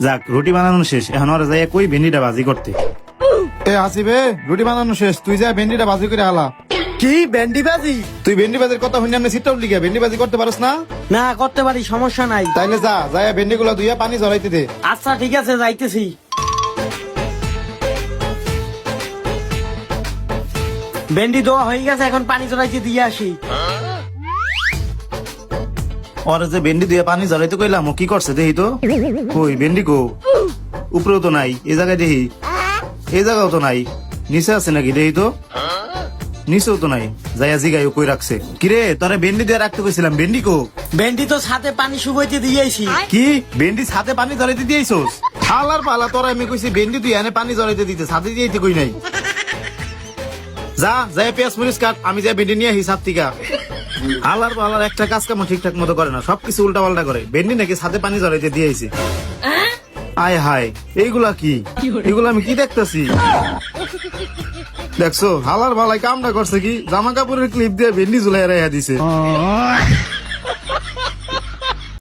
যাক রুটি বানানো শেষ, এখন ওরা যাই কই ভেন্ডিটা ভাজি করতে। এ হাসিবে, রুটি বানানো শেষ, তুই যা ভেন্ডিটা ভাজি করে আলা। কি ভেন্ডি ভাজি? তুই ভেন্ডি ভাজির কথা শুনে আমি সিটটা উঠলি গিয়া, ভেন্ডি ভাজি করতে পারস না? না করতে পারি, সমস্যা নাই। তাইলে যা যাই ভেন্ডি গুলা ধুইয়া পানি ঝরাইতে দে। আচ্ছা ঠিক আছে, যাইতেছি। ভেন্ডি ধোয়া হয়ে গেছে, এখন পানি জড়াইতে দিয়ে আসি। ওরা যে ভেন্ডি দিয়ে পানি জ্বালাইতে কইলাম, ও কি করছে দেখি তো। কই ভেন্ডি কো? উপরেও তো নাই, এই জায়গায় দেখি, এই জায়গাও তো নাই, নিচে আছে নাকি দেখি তো, নিচেও তো নাই। যাইয়া জিগাই কই রাখছে। কিরে তোরে ভেন্ডি দিয়ে রাখতে কইছিলাম, ভেন্ডি কো? ভেন্ডি তো ছাদে পানি শুকাইতে দিয়েছি। কি ভেন্ডি ছাদে পানি জ্বালাইতে দিয়েছোস? হালার পালা, তোরা আমি কইছি ভেন্ডি তুই এনে পানি ঝরাইতে দিতে, সাথে দিয়েতে কই নাই। যা যাই পেঁয়াজ মরিচ কাট, আমি যাই ভেন্ডি নিয়ে হিসাব টিকা। আলার পালার একটা কাজ কাম ঠিকঠাক মতো করে না, সবকিছু উল্টা পাল্টা করে। ভেন্ডি নাকি ছাদে পানি জ্বালাইতে দিয়েছি। আয় হায়, এইগুলা কি? এগুলা আমি কি দেখতেছি? দেখছো হালার ভালাই কামটা করছে কি, জামা কাপড়ের ক্লিপ দিয়ে ভেন্ডি ঝুলাই রেখে দিছে।